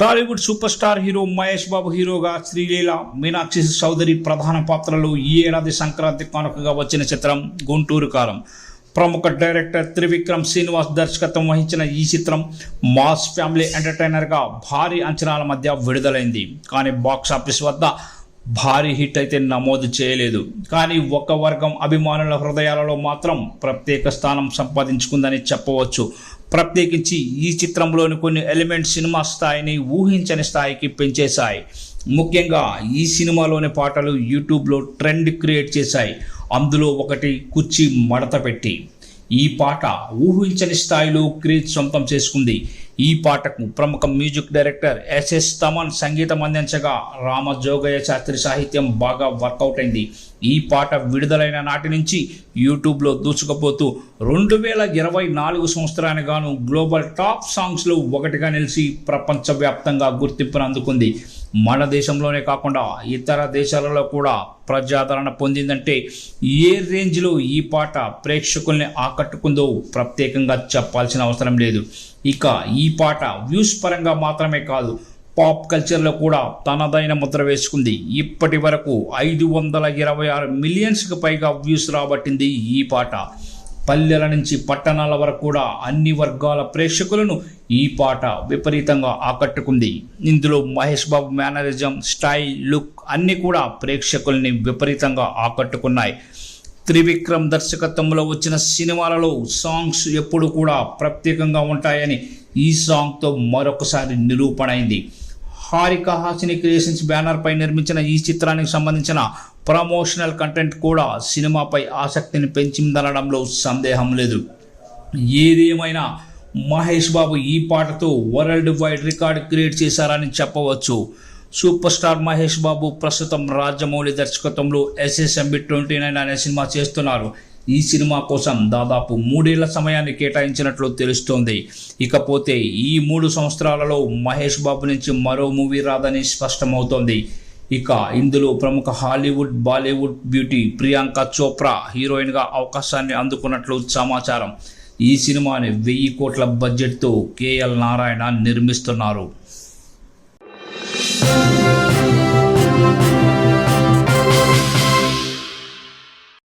Tollywood super star hero Mahesh Babu హీరోగా శ్రీలీల, మీనాక్షి చౌదరి ప్రధాన పాత్రలో ఈ ఏడాది సంక్రాంతి కానుకగా వచ్చిన చిత్రం గుంటూరు కారం. ప్రముఖ డైరెక్టర్ త్రివిక్రమ్ శ్రీనివాస్ దర్శకత్వం వహించిన ఈ చిత్రం మాస్ ఫ్యామిలీ ఎంటర్టైనర్గా భారీ అంచనాల మధ్య విడుదలైంది. కానీ బాక్సాఫీస్ వద్ద భారీ హిట్ అయితే నమోదు చేయలేదు. కానీ ఒక వర్గం అభిమానుల హృదయాలలో మాత్రం ప్రత్యేక స్థానం సంపాదించుకుందని చెప్పవచ్చు. ప్రత్యేకించి ఈ చిత్రంలోని కొన్ని ఎలిమెంట్స్ సినిమా స్థాయిని ఊహించని స్థాయికి పెంచేశాయి. ముఖ్యంగా ఈ సినిమాలోని పాటలు యూట్యూబ్లో ట్రెండ్ క్రియేట్ చేశాయి. అందులో ఒకటి కుర్చీ మడత పెట్టి. ఈ పాట ఊహించని స్థాయిలో క్రేజ్ సొంతం చేసుకుంది. ఈ పాటకు ప్రముఖ మ్యూజిక్ డైరెక్టర్ ఎస్ఎస్ తమన్ సంగీతం అందించగా రామజోగయ్య శాస్త్రి సాహిత్యం బాగా వర్కౌట్ అయింది. ఈ పాట విడుదలైన నాటి నుంచి యూట్యూబ్లో దూసుకుపోతూ 2024 సంవత్సరానికి గాను గ్లోబల్ టాప్ సాంగ్స్లో ఒకటిగా నిలిచి ప్రపంచవ్యాప్తంగా గుర్తింపును అందుకుంది. మన దేశంలోనే కాకుండా ఇతర దేశాలలో కూడా ప్రజాదరణ పొందిందంటే ఏ రేంజ్లో ఈ పాట ప్రేక్షకుల్ని ఆకట్టుకుందో ప్రత్యేకంగా చెప్పాల్సిన అవసరం లేదు. ఇక ఈ పాట వ్యూస్ పరంగా మాత్రమే కాదు, పాప్ కల్చర్లో కూడా తనదైన ముద్ర వేసుకుంది. ఇప్పటి వరకు 526 మిలియన్స్కి పైగా వ్యూస్ రాబట్టింది ఈ పాట. పల్లెల నుంచి పట్టణాల వరకు కూడా అన్ని వర్గాల ప్రేక్షకులను ఈ పాట విపరీతంగా ఆకట్టుకుంది. ఇందులో Mahesh Babu mannerism, style, look అన్నీ కూడా ప్రేక్షకుల్ని విపరీతంగా ఆకట్టుకున్నాయి. త్రివిక్రమ్ దర్శకత్వంలో వచ్చిన సినిమాలలో సాంగ్స్ ఎప్పుడు కూడా ప్రత్యేకంగా ఉంటాయని ఈ సాంగ్తో మరొకసారి నిరూపణ అయింది. హారిక హాసిని క్రియేషన్స్ బ్యానర్ పై నిర్మించిన ఈ చిత్రానికి సంబంధించిన ప్రమోషనల్ కంటెంట్ కూడా సినిమాపై ఆసక్తిని పెంచిందనడంలో సందేహం లేదు. ఏదేమైనా మహేష్ బాబు ఈ పాటతో వరల్డ్ వైడ్ రికార్డ్ క్రియేట్ చేశారని చెప్పవచ్చు. సూపర్ స్టార్ మహేష్ బాబు ప్రస్తుతం రాజమౌళి దర్శకత్వంలో SSMB 29 అనే సినిమా చేస్తున్నారు. ఈ సినిమా కోసం దాదాపు 3 ఏళ్ల సమయాన్ని కేటాయించినట్లు తెలుస్తోంది. ఇకపోతే ఈ 3 సంవత్సరాలలో మహేష్ బాబు నుంచి మరో మూవీ రాదని స్పష్టమవుతోంది. ఇక ఇందులో ప్రముఖ హాలీవుడ్, బాలీవుడ్ బ్యూటీ ప్రియాంక చోప్రా హీరోయిన్గా అవకాశాన్ని అందుకున్నట్లు సమాచారం. ఈ సినిమాని 1000 కోట్ల బడ్జెట్తో KL నారాయణ నిర్మిస్తున్నారు.